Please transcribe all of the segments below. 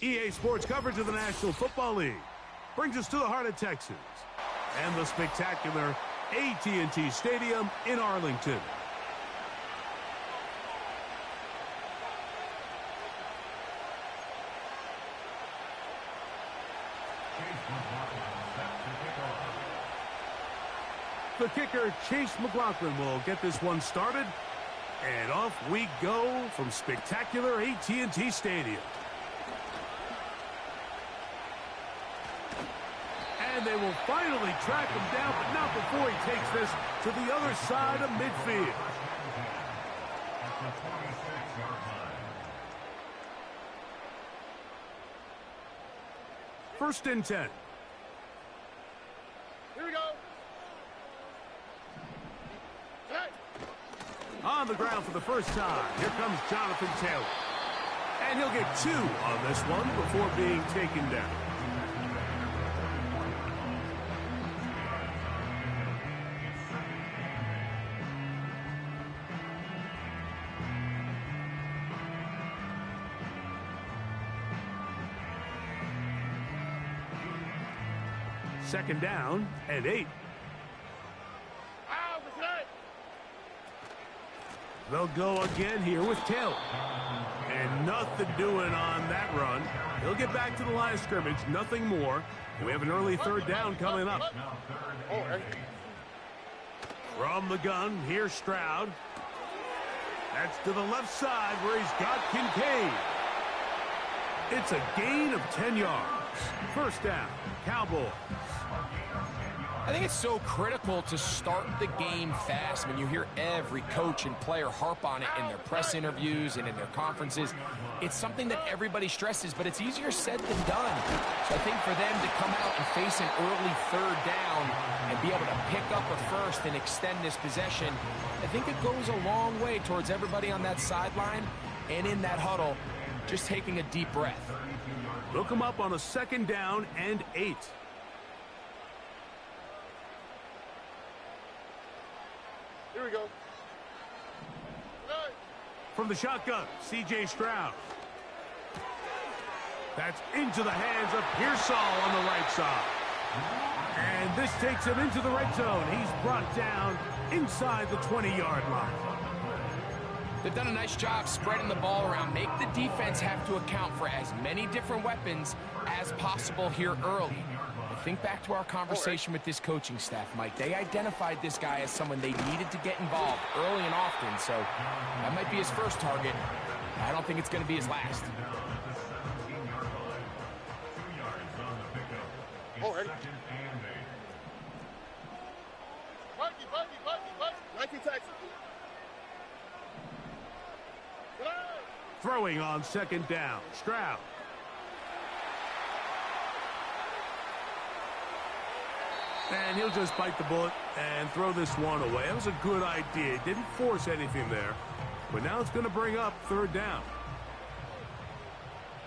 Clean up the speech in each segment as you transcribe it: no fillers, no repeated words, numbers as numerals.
EA Sports coverage of the National Football League brings us to the heart of Texas and the spectacular AT&T Stadium in Arlington. The kicker, Chase McLaughlin, will get this one started. And off we go from spectacular AT&T Stadium. And they will finally track him down, but not before he takes this to the other side of midfield. First and 10. Here we go. On the ground for the first time, here comes Jonathan Taylor. And he'll get 2 on this one before being taken down. Second down and 8. They'll go again here with Taylor. And nothing doing on that run. He'll get back to the line of scrimmage, nothing more. We have an early third down coming up. From the gun, here's Stroud. That's to the left side where he's got Kincaid. It's a gain of 10 yards. First down, Cowboys. I think it's so critical to start the game fast. When you hear every coach and player harp on it in their press interviews and in their conferences, it's something that everybody stresses, but it's easier said than done. So I think for them to come out and face an early third down and be able to pick up a first and extend this possession, I think it goes a long way towards everybody on that sideline and in that huddle just taking a deep breath. They'll come up on a second down and 8. Here we go. From the shotgun, C.J. Stroud. That's into the hands of Pearsall on the right side. And this takes him into the red zone. He's brought down inside the 20-yard line. They've done a nice job spreading the ball around. Make the defense have to account for as many different weapons as possible here early. Think back to our conversation with this coaching staff, Mike. They identified this guy as someone they needed to get involved early and often, so that might be his first target. I don't think it's going to be his last. Already. Nike Texas. Throwing on second down, Stroud. And he'll just bite the bullet and throw this one away. That was a good idea. Didn't force anything there. But now it's going to bring up third down.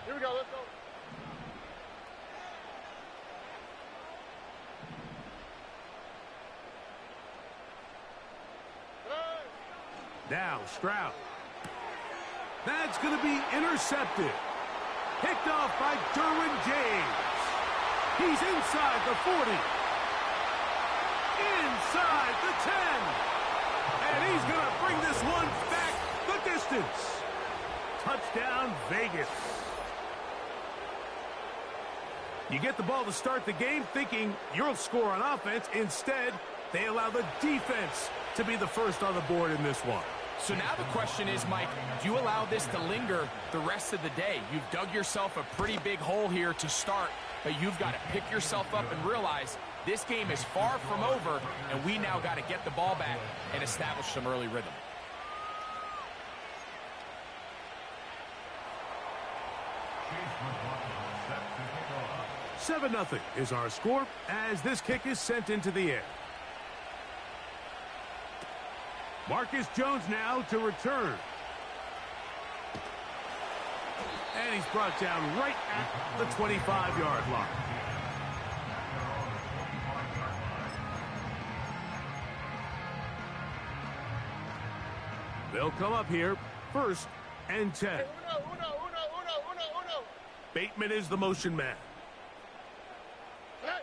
Here we go. Let's go. Now Stroud. That's going to be intercepted. Picked off by Derwin James. He's inside the 40. Inside the 10. And he's going to bring this one back the distance. Touchdown, Vegas. You get the ball to start the game thinking you'll score on offense. Instead, they allow the defense to be the first on the board in this one. So now the question is, Mike, do you allow this to linger the rest of the day? You've dug yourself a pretty big hole here to start, but you've got to pick yourself up and realize this game is far from over, and we now got to get the ball back and establish some early rhythm. Seven 7-0 is our score as this kick is sent into the air. Marcus Jones now to return. And he's brought down right at the 25-yard line. They'll come up here, 1st and 10. Bateman is the motion man. Hey.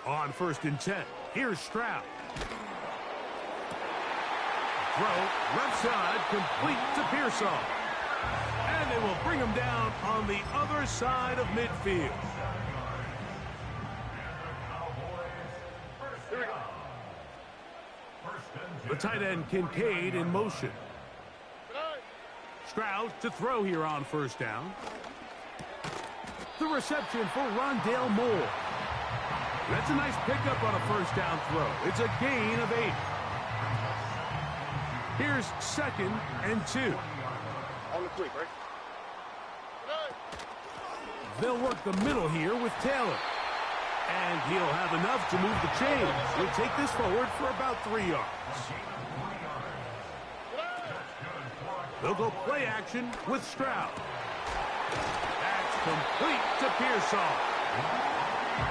On 1st and 10, here's Stroud. Throw, left side, complete to Pearsall. And they will bring him down on the other side of midfield. Here we go. The tight end Kincaid in motion. Hey. Stroud to throw here on 1st down. The reception for Rondale Moore. That's a nice pickup on a 1st down throw. It's a gain of 8. Here's 2nd and 2. On the quick, right? Hey. They'll work the middle here with Taylor. And he'll have enough to move the chains. He'll take this forward for about 3 yards. They'll go play action with Stroud. That's complete to Pearsall.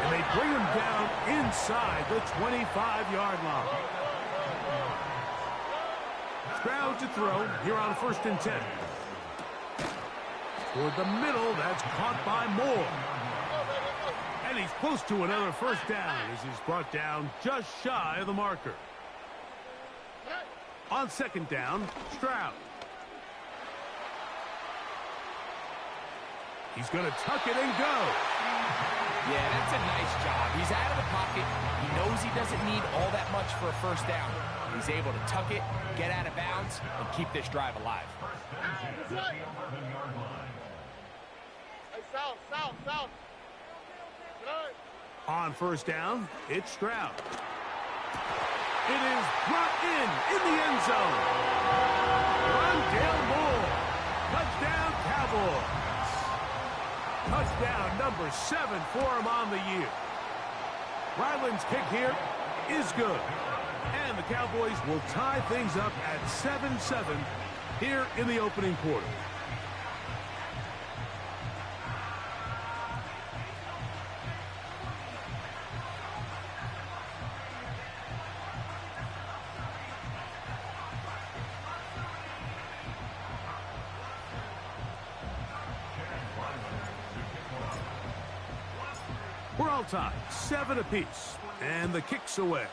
And they bring him down inside the 25-yard line. Stroud to throw here on 1st and 10. Toward the middle, that's caught by Moore. And he's close to another 1st down as he's brought down just shy of the marker. On 2nd down, Stroud. He's going to tuck it and go. Yeah, that's a nice job. He's out of the pocket. He knows he doesn't need all that much for a 1st down. He's able to tuck it, get out of bounds, and keep this drive alive. Hey, south. Hey. On 1st down, it's Stroud. It is brought in the end zone. Rondale Moore. Touchdown, Cowboys. Touchdown number 7 for him on the year. Ryland's kick here is good. And the Cowboys will tie things up at 7-7 here in the opening quarter. We're all tied, 7 apiece, and the kick's away.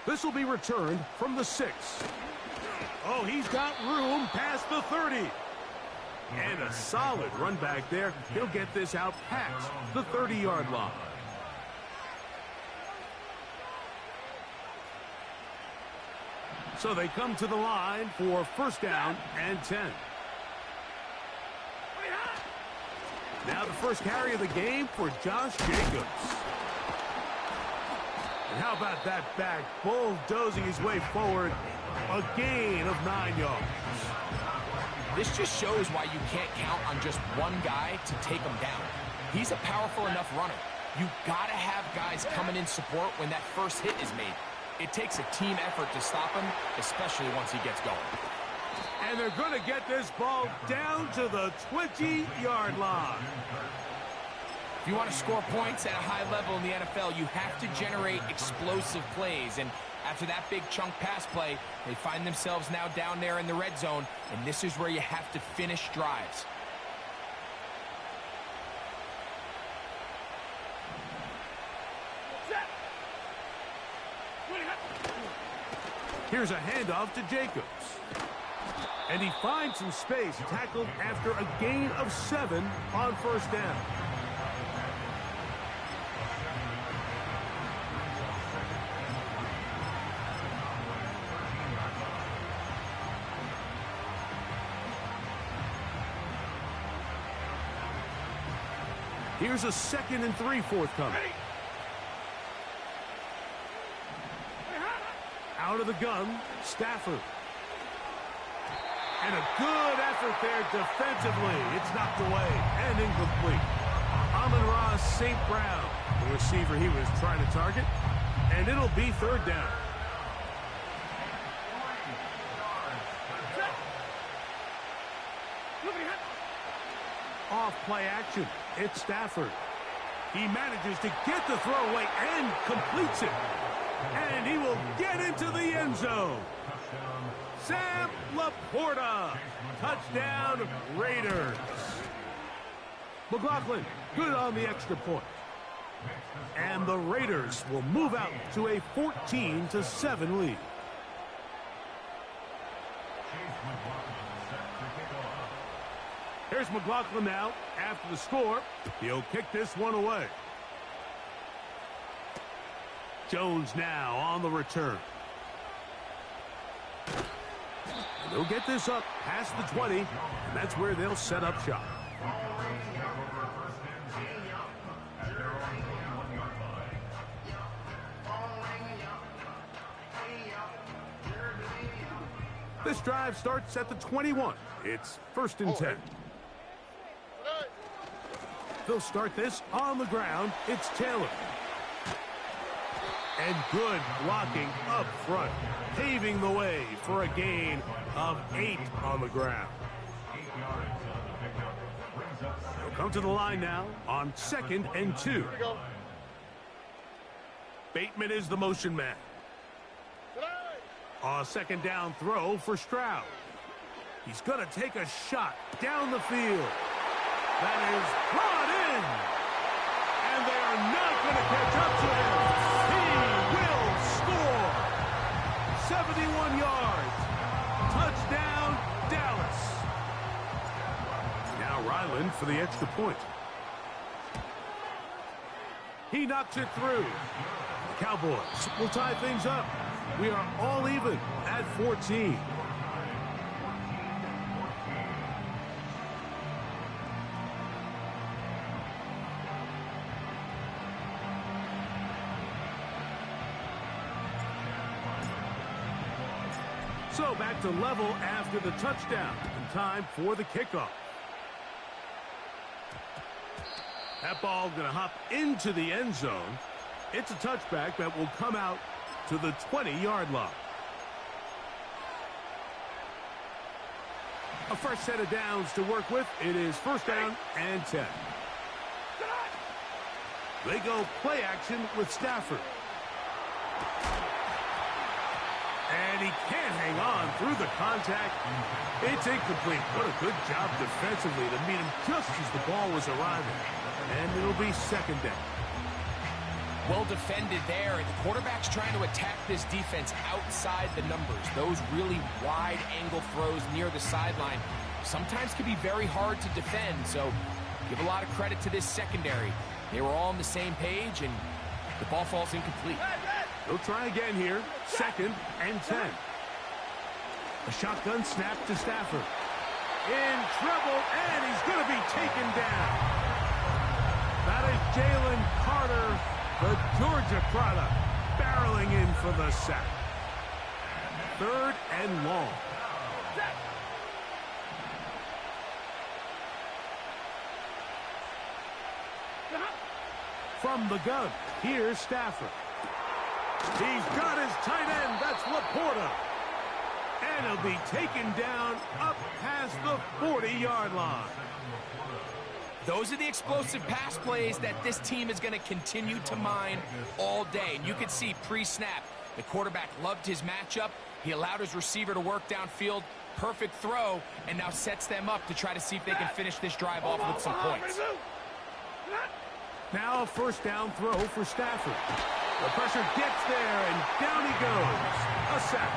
This will be returned from the 6. Oh, he's got room past the 30. And a solid run back there. He'll get this out past the 30-yard line. So they come to the line for 1st down and 10. Now the first carry of the game for Josh Jacobs. And how about that back bulldozing his way forward? A gain of 9 yards. This just shows why you can't count on just one guy to take him down. He's a powerful enough runner. You gotta have guys coming in support when that first hit is made. It takes a team effort to stop him, especially once he gets going. And they're going to get this ball down to the 20-yard line. If you want to score points at a high level in the NFL, you have to generate explosive plays. And after that big chunk pass play, they find themselves now down there in the red zone. And this is where you have to finish drives. Here's a handoff to Jacobs. And he finds some space, tackled after a gain of 7 on 1st down. Here's a 2nd and 3 forthcoming. Out of the gun, Stafford. And a good effort there defensively. It's knocked away and incomplete. Amon-Ra St. Brown, the receiver he was trying to target. And it'll be 3rd down. Off play action. It's Stafford. He manages to get the throw away and completes it. And he will get into the end zone. Sam Laporta Touchdown, Raiders. McLaughlin, good on the extra point. And the Raiders will move out to a 14-7 lead. Here's McLaughlin now after the score. He'll kick this one away. Jones now on the return. And they'll get this up past the 20, and that's where they'll set up shop. This drive starts at the 21. It's 1st and 10. They'll start this on the ground. It's Taylor. And good blocking up front, paving the way for a gain of 8 on the ground. They'll come to the line now on 2nd and 2. Bateman is the motion man. A 2nd down throw for Stroud. He's going to take a shot down the field. That is brought in. And they are not going to catch up to him. He will score. 71 yards. Touchdown, Dallas. Now Ryland for the extra point. He knocks it through. The Cowboys will tie things up. We are all even at 14. So back to level after the touchdown. And time for the kickoff. That ball going to hop into the end zone. It's a touchback that will come out to the 20-yard line. A fresh set of downs to work with. It is 1st down and 10. They go play action with Stafford. And he can't hang on through the contact. It's incomplete. What a good job defensively to meet him just as the ball was arriving. And it'll be 2nd down. Well defended there, and the quarterback's trying to attack this defense outside the numbers. Those really wide angle throws near the sideline sometimes can be very hard to defend, so give a lot of credit to this secondary. They were all on the same page, and the ball falls incomplete. They'll try again here, 2nd and 10. A shotgun snap to Stafford. In trouble, and he's going to be taken down. That is Jalen Carter, the Georgia product, barreling in for the sack. 3rd and long. From the gun, here's Stafford. He's got his tight end, that's Laporta. And he'll be taken down up past the 40-yard line. Those are the explosive pass plays that this team is going to continue to mine all day. And you can see pre-snap, the quarterback loved his matchup. He allowed his receiver to work downfield. Perfect throw, and now sets them up to try to see if they can finish this drive off with some points. Now a 1st down throw for Stafford. The pressure gets there, and down he goes. A sack.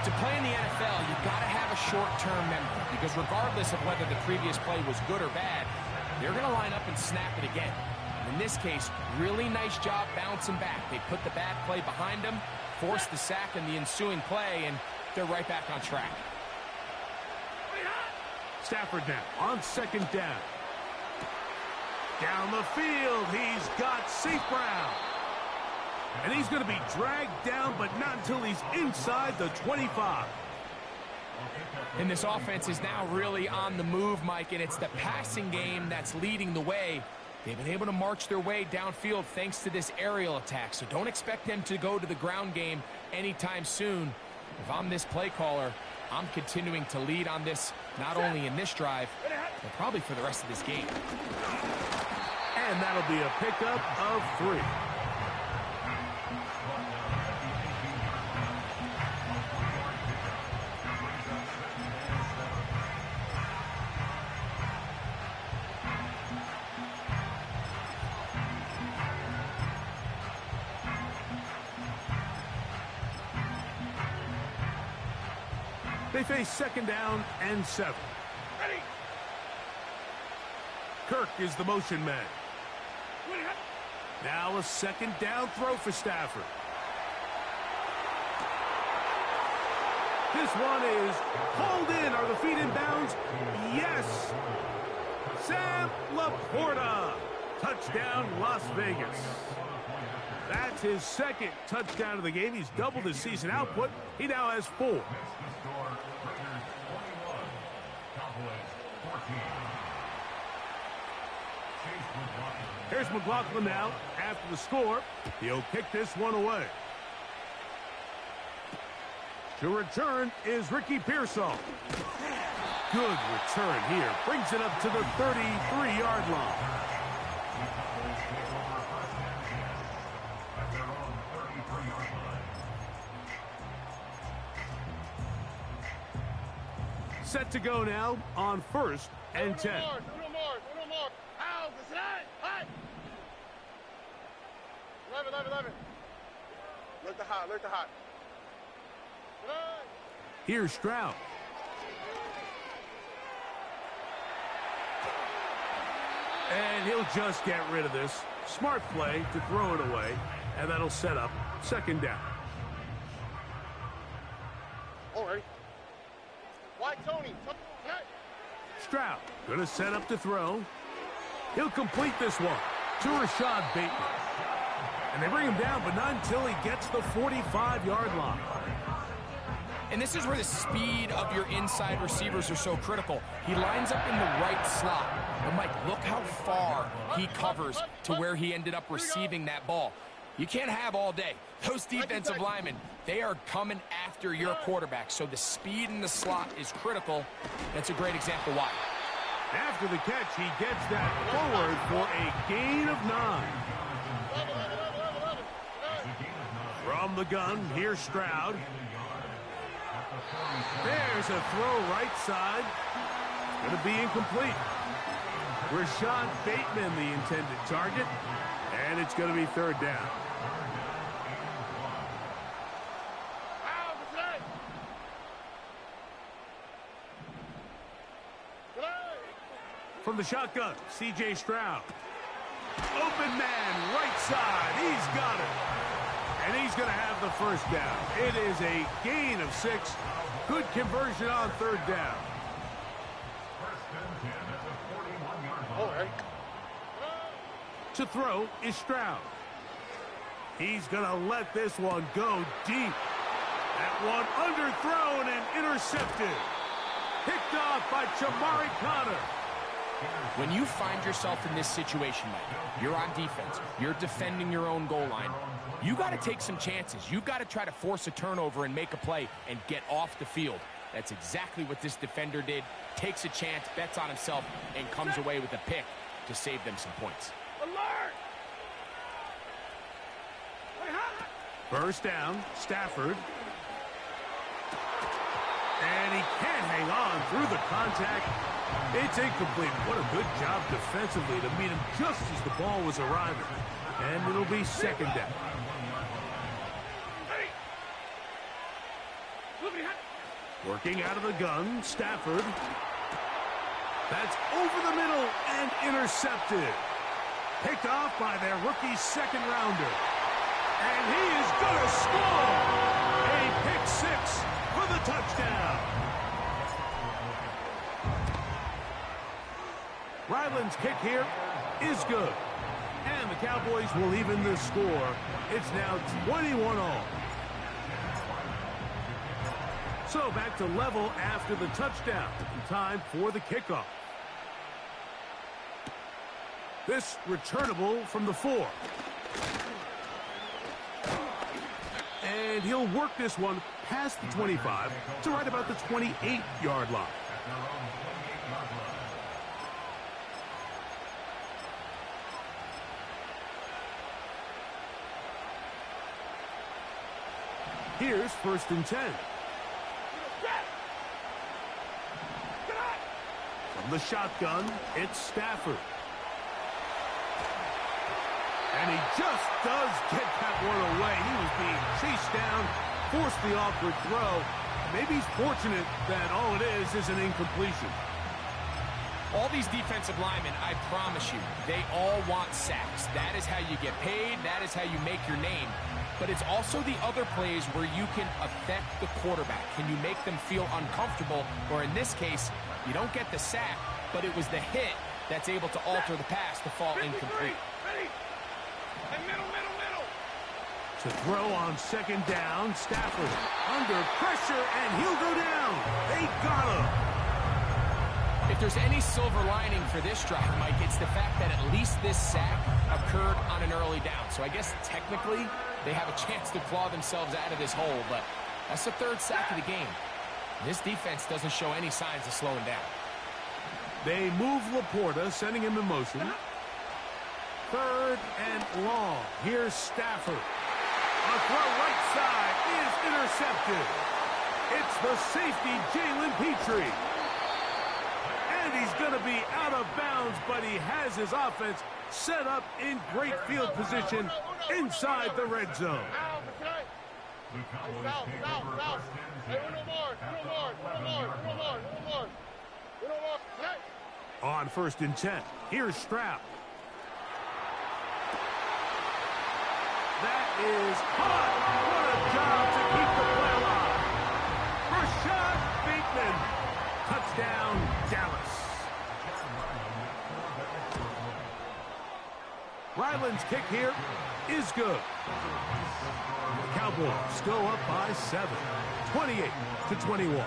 To play in the NFL, you've got to have a short-term memory, because regardless of whether the previous play was good or bad, they're going to line up and snap it again. And in this case, really nice job bouncing back. They put the bad play behind them, forced the sack in the ensuing play, and they're right back on track. Stafford now on 2nd down. Down the field, he's got St. Brown. And he's going to be dragged down, but not until he's inside the 25. And this offense is now really on the move, Mike, and it's the passing game that's leading the way. They've been able to march their way downfield thanks to this aerial attack, so don't expect them to go to the ground game anytime soon. If I'm this play caller, I'm continuing to lead on this, not only in this drive, but probably for the rest of this game. And that'll be a pickup of 3. They face second down and 7. Ready. Kirk is the motion man. Now a second down throw for Stafford. This one is hauled in. Are the feet in bounds? Yes. Sam Laporta. Touchdown, Las Vegas. That's his second touchdown of the game. He's doubled his season output. He now has 4. Here's McLaughlin now. After the score, he'll kick this one away. To return is Ricky Pearsall. Good return here. Brings it up to the 33-yard line. Set to go now on 1st and 10. Uno more. Out. High. 11. Look the hot. Here's Stroud. And he'll just get rid of this. Smart play to throw it away, and that'll set up second down. All right. Why Tony? Stroud going to set up to throw. He'll complete this one to Rashad Bateman. And they bring him down, but not until he gets the 45-yard line. And this is where the speed of your inside receivers are so critical. He lines up in the right slot. But, Mike, look how far he covers to where he ended up receiving that ball. You can't have all day. Those defensive linemen, they are coming after your quarterback. So the speed in the slot is critical. That's a great example why. After the catch, he gets that forward for a gain of 9. From the gun, here's Stroud. There's a throw right side. It's going to be incomplete. Rashad Bateman, the intended target. And it's going to be 3rd down. From the shotgun, C.J. Stroud. Open man, right side. He's got it. And he's going to have the 1st down. It is a gain of 6. Good conversion on 3rd down. All right. To throw is Stroud. He's going to let this one go deep. That one underthrown and intercepted. Picked off by Jamari Connor. When you find yourself in this situation, Mike, you're on defense, you're defending your own goal line, you got to take some chances. You got to try to force a turnover and make a play and get off the field. That's exactly what this defender did. Takes a chance, bets on himself, and comes away with a pick to save them some points. Alert! First down, Stafford. And he can't hang on through the contact. It's incomplete. What a good job defensively to meet him just as the ball was arriving. And it'll be 2nd down. Working out of the gun, Stafford. That's over the middle and intercepted. Picked off by their rookie 2nd rounder. And he is going to score. A pick 6 for the touchdown. Ryland's kick here is good. And the Cowboys will even the score. It's now 21-all. So back to level after the touchdown. Time for the kickoff. This returnable from the 4. And he'll work this one past the 25 to right about the 28-yard line. Here's 1st and 10. From the shotgun, it's Stafford. And he just does get that one away. He was being chased down, forced the awkward throw, maybe he's fortunate that all it is an incompletion. All these defensive linemen, I promise you, they all want sacks. That is how you get paid. That is how you make your name. But it's also the other plays where you can affect the quarterback. Can you make them feel uncomfortable? Or in this case, you don't get the sack, but it was the hit that's able to alter the pass to fall incomplete. To throw on second down, Stafford under pressure, and he'll go down. They got him. If there's any silver lining for this drive, Mike, it's the fact that at least this sack occurred on an early down. So I guess technically they have a chance to claw themselves out of this hole, but that's the third sack of the game. This defense doesn't show any signs of slowing down. They move Laporta, sending him in motion. Third and long. Here's Stafford. A throw right side is intercepted. It's the safety, Jalen Petrie. And he's going to be out of bounds, but he has his offense set up in great field position inside the red zone. On 1st and 10, here's Stroud. That is hot. What a job to keep the play alive. Rashad Bateman. Touchdown, Dallas. Ryland's kick here is good. The Cowboys go up by 7, 28-21.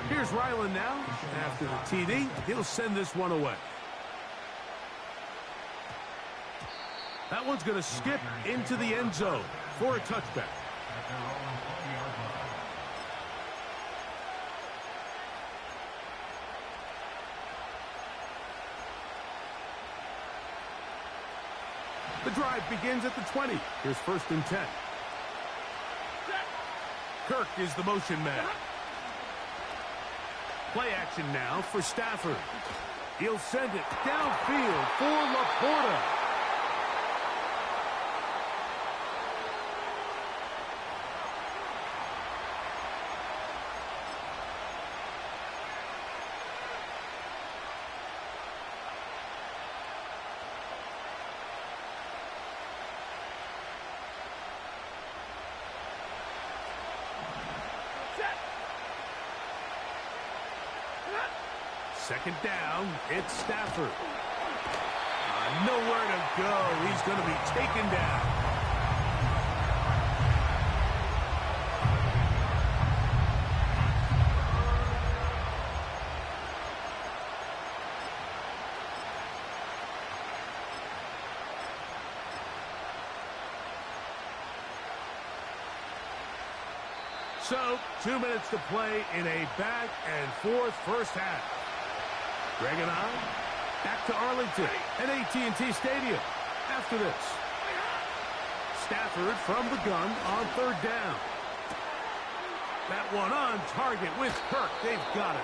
Here's Ryland now. After the TD, he'll send this one away. That one's going to skip into the end zone for a touchback. The drive begins at the 20. Here's 1st and 10. Kirk is the motion man. Play action now for Stafford. He'll send it downfield for Laporta. Second down, it's Stafford. Nowhere to go. He's going to be taken down. So, 2 minutes to play in a back-and-forth first half. Greg and I, back to Arlington at AT&T Stadium. After this, Stafford from the gun on 3rd down. That one on target with Kirk. They've got it.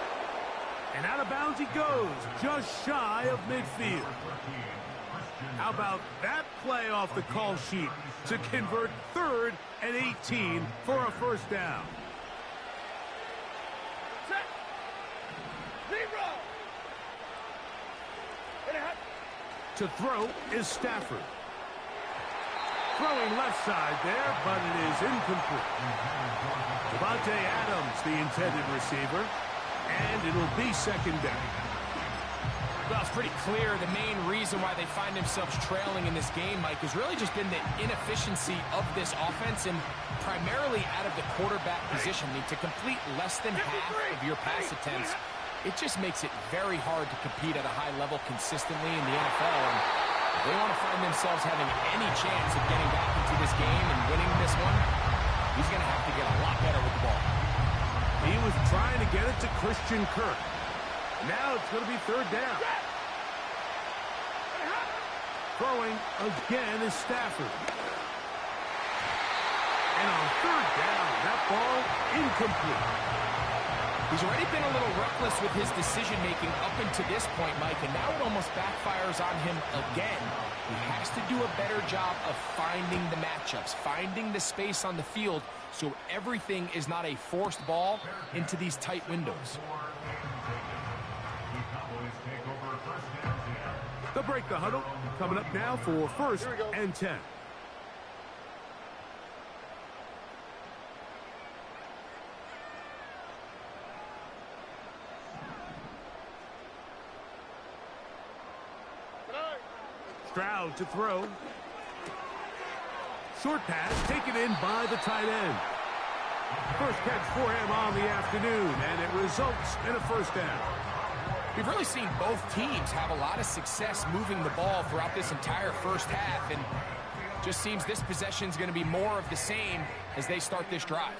And out of bounds he goes, just shy of midfield. How about that play off the call sheet to convert 3rd and 18 for a first down? To throw is Stafford. Throwing left side there, but it is incomplete. Davante Adams, the intended receiver, and it'll be 2nd down. Well, it's pretty clear the main reason why they find themselves trailing in this game, Mike, has really just been the inefficiency of this offense and primarily out of the quarterback position. I mean, to complete less than half of your pass attempts, it just makes it very hard to compete at a high level consistently in the NFL. And if they want to find themselves having any chance of getting back into this game and winning this one, he's going to have to get a lot better with the ball. He was trying to get it to Christian Kirk. Now it's going to be 3rd down. Throwing again is Stafford. And on 3rd down, that ball incomplete. He's already been a little reckless with his decision-making up until this point, Mike, and now it almost backfires on him again. He has to do a better job of finding the matchups, finding the space on the field, so everything is not a forced ball into these tight windows. They'll break the huddle. Coming up now for 1st and 10. Stroud to throw. Short pass taken in by the tight end. First catch for him on the afternoon, and it results in a first down. We've really seen both teams have a lot of success moving the ball throughout this entire first half, and just seems this possession is going to be more of the same as they start this drive.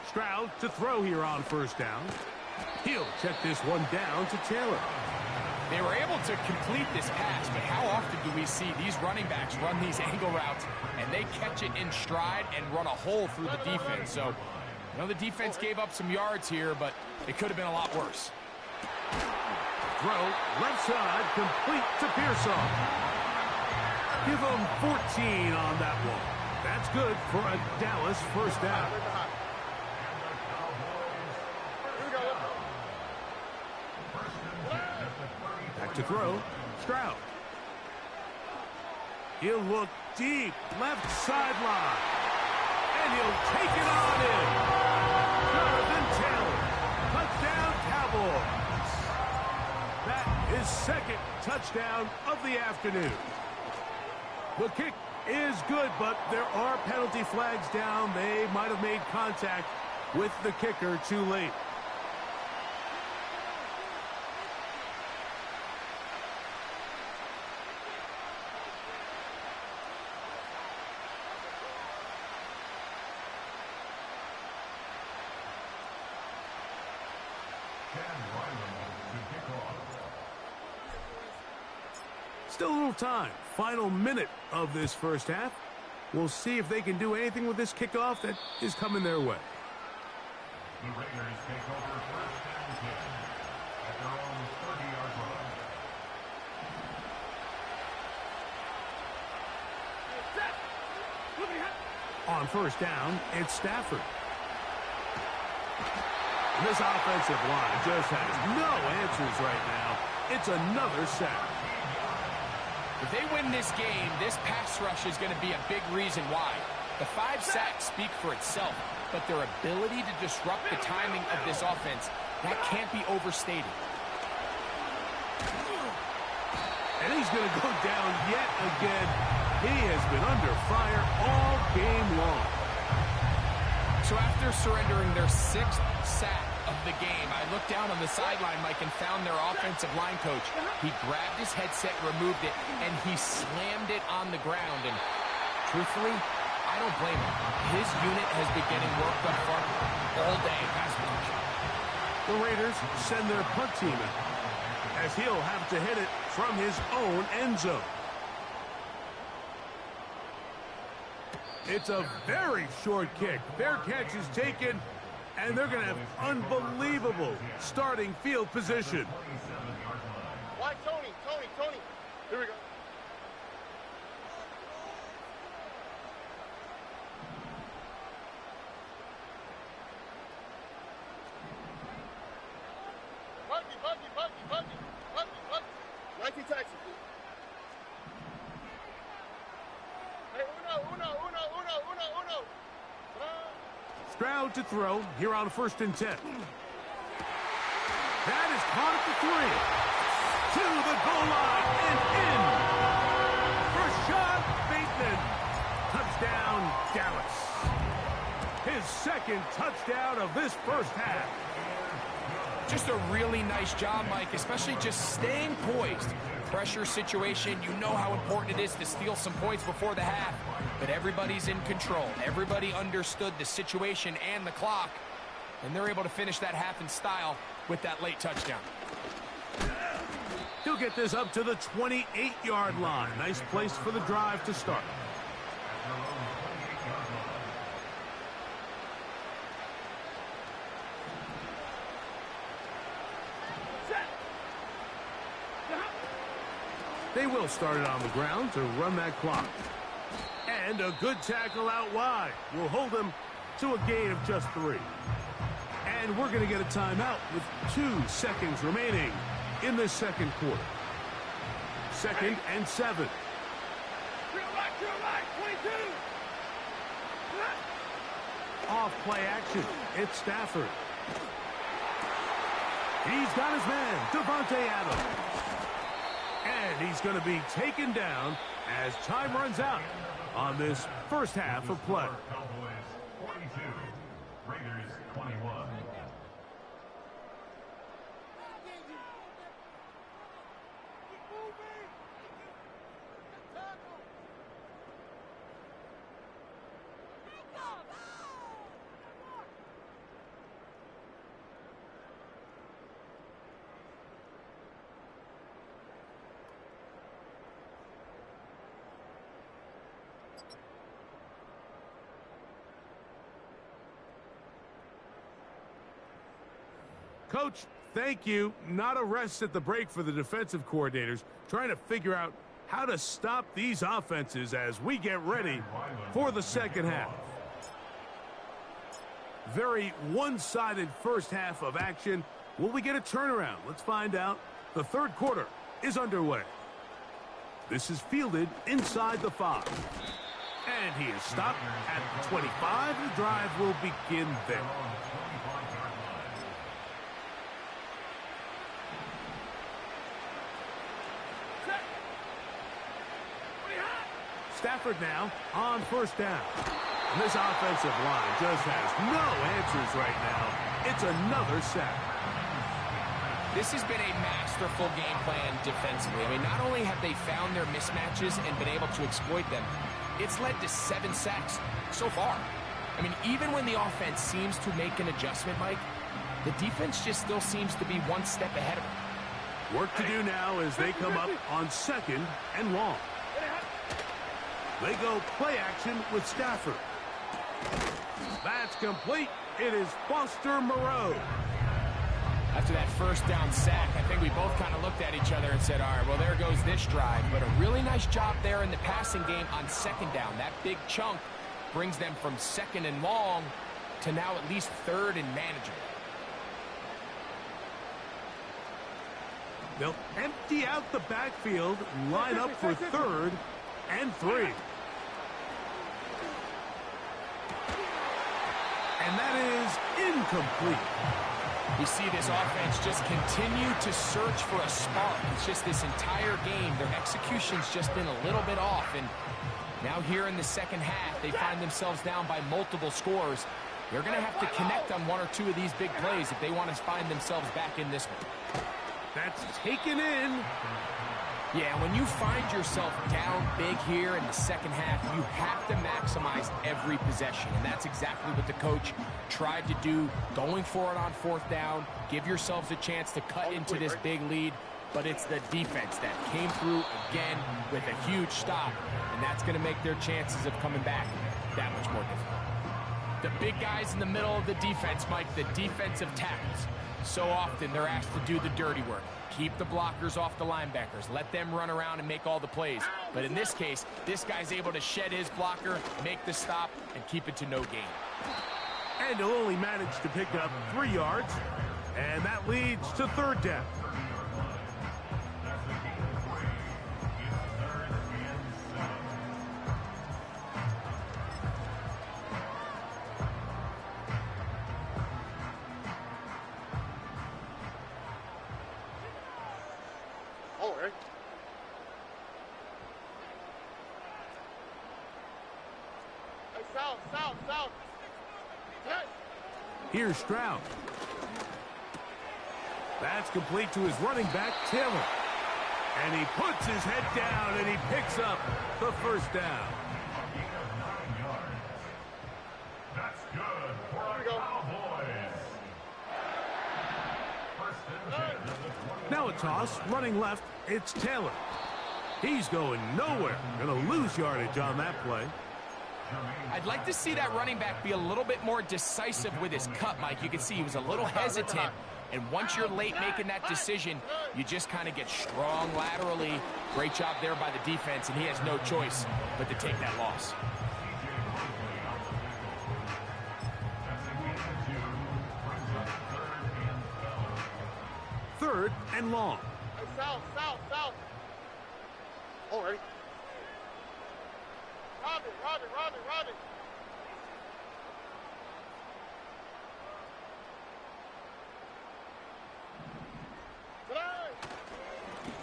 Stroud to throw here on first down. He'll check this one down to Taylor. They were able to complete this pass, but how often do we see these running backs run these angle routes and they catch it in stride and run a hole through the defense? So, you know, the defense gave up some yards here, but it could have been a lot worse. Throw, left side, complete to Pearsall. Give them 14 on that one. That's good for a Dallas first down. Back to throw, Stroud. He'll look deep, left sideline. And he'll take it on in. Jonathan Taylor, touchdown Cowboys. That is second touchdown of the afternoon. The kick is good, but there are penalty flags down. They might have made contact with the kicker too late. Still a little time. Final minute of this first half. We'll see if they can do anything with this kickoff that is coming their way. The Raiders take over first and 10 at their own 30-yard line. On first down, it's Stafford. This offensive line just has no answers right now. It's another sack. If they win this game, this pass rush is going to be a big reason why. The 5 sacks speak for itself, but their ability to disrupt the timing of this offense, that can't be overstated. And he's going to go down yet again. He has been under fire all game long. So after surrendering their 6th sack of the game, I looked down on the sideline, Mike, and found their offensive line coach. He grabbed his headset, removed it, and he slammed it on the ground. And truthfully, I don't blame him. His unit has been getting worked up front all day. The Raiders send their punt team in, as he'll have to hit it from his own end zone. It's a very short kick. Their catch is taken, and they're going to have unbelievable starting field position. Why, Tony? Here we go. Buggy. 19 taxi. Hey, uno. Stroud to throw here on 1st and 10. That is caught at the 3. To the goal line and in. Rashad Bateman. Touchdown, Dallas. His 2nd touchdown of this first half. Just a really nice job, Mike, especially just staying poised. Pressure situation, you know how important it is to steal some points before the half, but everybody's in control. Everybody understood the situation and the clock, And they're able to finish that half in style with that late touchdown. He'll get this up to the 28-yard line. Nice place for the drive to start. They will start it on the ground to run that clock. And a good tackle out wide will hold them to a gain of just 3. And we're going to get a timeout with 2 seconds remaining in this second quarter. 2nd and 7. Off play action. It's Stafford. He's got his man, Devontae Adams. And he's going to be taken down as time runs out on this first half of play. Cowboys 42, Raiders 21. Coach, thank you. Not a rest at the break for the defensive coordinators, trying to figure out how to stop these offenses as we get ready for the second half. Very one-sided first half of action. Will we get a turnaround? Let's find out. The third quarter is underway. This is fielded inside the 5. And he is stopped at the 25. The drive will begin there. Stafford now on first down. And this offensive line just has no answers right now. It's another sack. This has been a masterful game plan defensively. I mean, not only have they found their mismatches and been able to exploit them, it's led to 7 sacks so far. I mean, even when the offense seems to make an adjustment, Mike, the defense just still seems to be one step ahead of them. Work to do now as they come up on 2nd and long. They go play action with Stafford. That's complete. It is Foster Moreau. After that first down sack, I think we both kind of looked at each other and said, all right, well, there goes this drive. But a really nice job there in the passing game on 2nd down. That big chunk brings them from 2nd and long to now at least 3rd and manageable. They'll empty out the backfield, line up for 3rd and 3. And that is incomplete. You see this offense just continue to search for a spark. It's just this entire game, their execution's just been a little bit off. And now here in the second half, they find themselves down by multiple scores. They're going to have to connect on 1 or 2 of these big plays if they want to find themselves back in this one. That's taken in. Yeah, when you find yourself down big here in the second half, you have to maximize every possession. And that's exactly what the coach tried to do, going for it on 4th down. Give yourselves a chance to cut into this big lead. But it's the defense that came through again with a huge stop. And that's going to make their chances of coming back that much more difficult. The big guys in the middle of the defense, Mike, the defensive tackles. So often they're asked to do the dirty work. Keep the blockers off the linebackers. Let them run around and make all the plays. But in this case, this guy's able to shed his blocker, make the stop, and keep it to no gain. And he'll only manage to pick up 3 yards. And that leads to 3rd down. South. Here's Stroud. That's complete to his running back, Taylor. And he puts his head down and he picks up the first down. That's good for our Cowboys. Now a toss, running left, it's Taylor. He's going nowhere. Going to lose yardage on that play. I'd like to see that running back be a little bit more decisive with his cut, Mike. You can see he was a little hesitant, and once you're late making that decision, you just kind of get strong laterally. Great job there by the defense, and he has no choice but to take that loss. Third and long. Hey, south. Oh, ready? Robbie.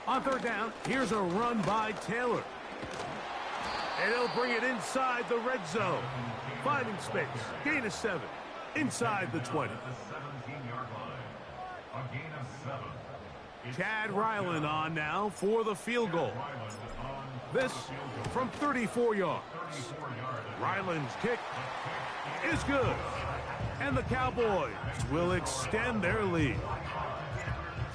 On third down, here's a run by Taylor. And he'll bring it inside the red zone. Finding space. Gain of 7. Inside the 20. The 17-yard line. A gain of 7. Chad Ryland on now for the field goal. This from 34 yards. Ryland's kick is good. And the Cowboys will extend their lead.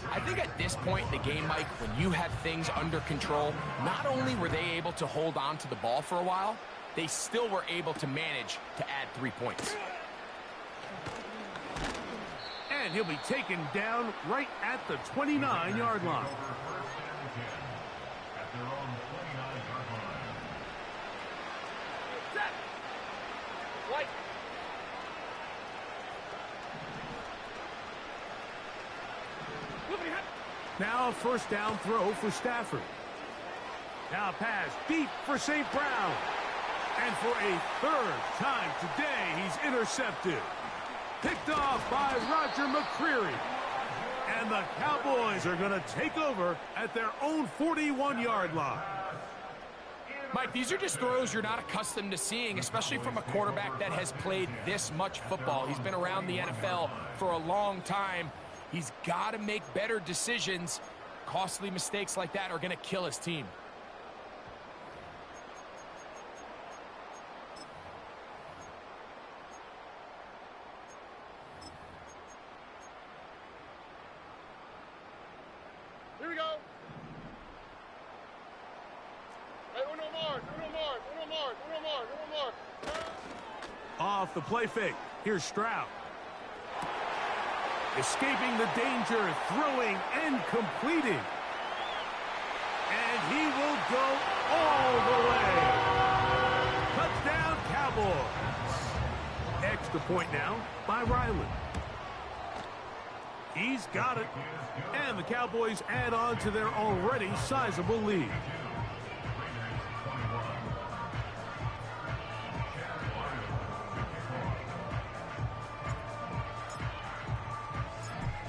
I think at this point in the game, Mike, when you have things under control, not only were they able to hold on to the ball for a while, they still were able to manage to add 3 points. And he'll be taken down right at the 29-yard line. At their own 29-yard line. Right. Now a first down throw for Stafford. Now a pass deep for St. Brown. And for a third time today, he's intercepted. Picked off by Roger McCreary. And the Cowboys are going to take over at their own 41-yard line. Mike, these are just throws you're not accustomed to seeing, especially from a quarterback that has played this much football. He's been around the NFL for a long time. He's got to make better decisions. Costly mistakes like that are going to kill his team. Here we go. Hey, uno more. Off the play fake. Here's Stroud. Escaping the danger, throwing and completing. And he will go all the way. Touchdown, Cowboys. Extra point now by Ryland. He's got it. And the Cowboys add on to their already sizable lead.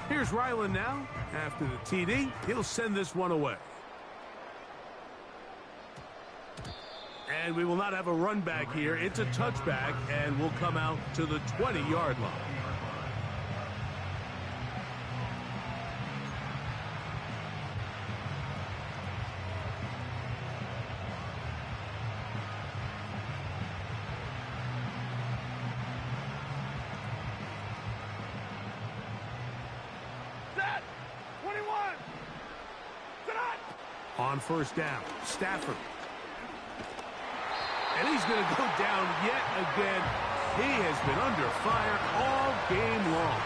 Here's Ryland now. After the TD, he'll send this one away. And we will not have a run back here. It's a touchback, and we'll come out to the 20-yard line. On first down, Stafford. And he's going to go down yet again. He has been under fire all game long.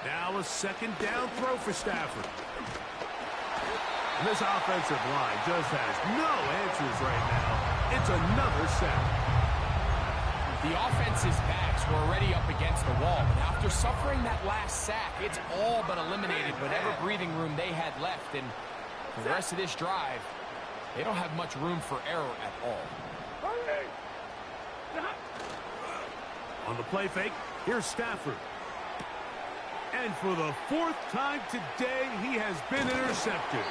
Now a second down throw for Stafford. And this offensive line just has no answers right now. It's another sack. The offense's backs were already up against the wall, but after suffering that last sack, it's all but eliminated whatever breathing room they had left. And for the rest of this drive, they don't have much room for error at all. On the play fake, here's Stafford. And for the fourth time today, he has been intercepted.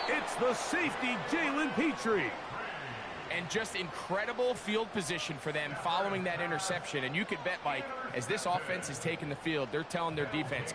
It's the safety, Jalen Petrie. And just incredible field position for them following that interception. And you could bet, Mike, as this offense is taking the field, they're telling their defense,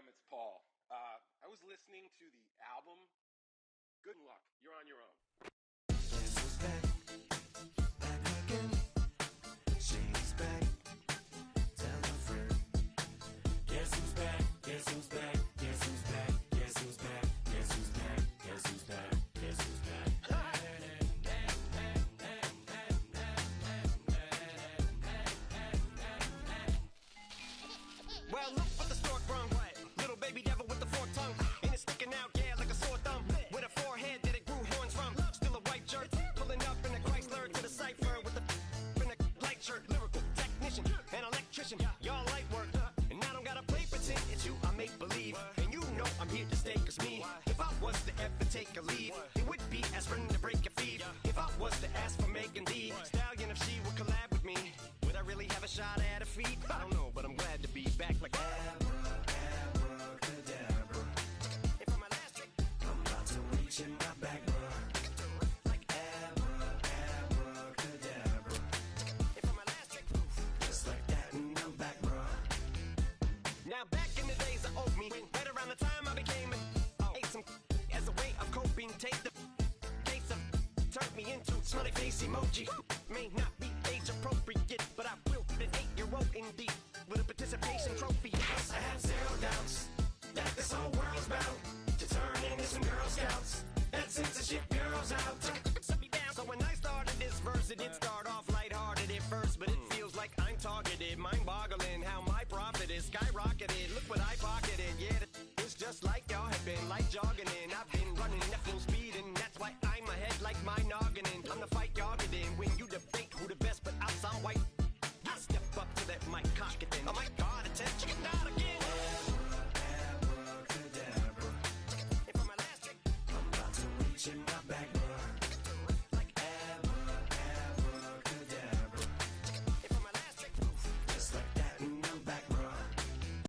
It's Paul. I was listening to the album. Good luck. You're on your own. Guess who's back? Back again. She's back. Tell a friend. Guess who's back? Guess who's back? Guess who's back? Guess who's back? Guess who's back? Guess who's back? Guess who's back? Well, look what the stork brung. Little baby devil with the forked tongue. And it's sticking out, yeah, like a sore thumb. With a forehead that it grew horns from. Still a white shirt. Pulling up in a Chrysler to the cipher with the in a light shirt. Lyrical technician, an electrician. Y'all light work. And I don't gotta play pretend. It's you I make believe. And you know I'm here to stay. Cause me, if I was to ever take a leave, it would be aspirin to break a feed. If I was to ask for Megan D Stallion, if she would collab with me, would I really have a shot at a feat? I don't know, but I'm glad to be back like Abracadabra. And for my last trick, I'm about to reach in my back, bruh. Like abracadabra. and for my last trick, Just like that, and I'm back, bruh. now back in the days of old me, right around the time I became an ate some as a way of coping. Take the case of turned me into smiley face emoji. May not be age appropriate, but I will an 8-year-old indeed with a participation trophy. I have zero doubts that this whole world's bound to turn into some Girl Scouts. That censorship bureau's out. Set me down. So when I started this verse, it did start off lighthearted at first, but it feels like I'm targeted. My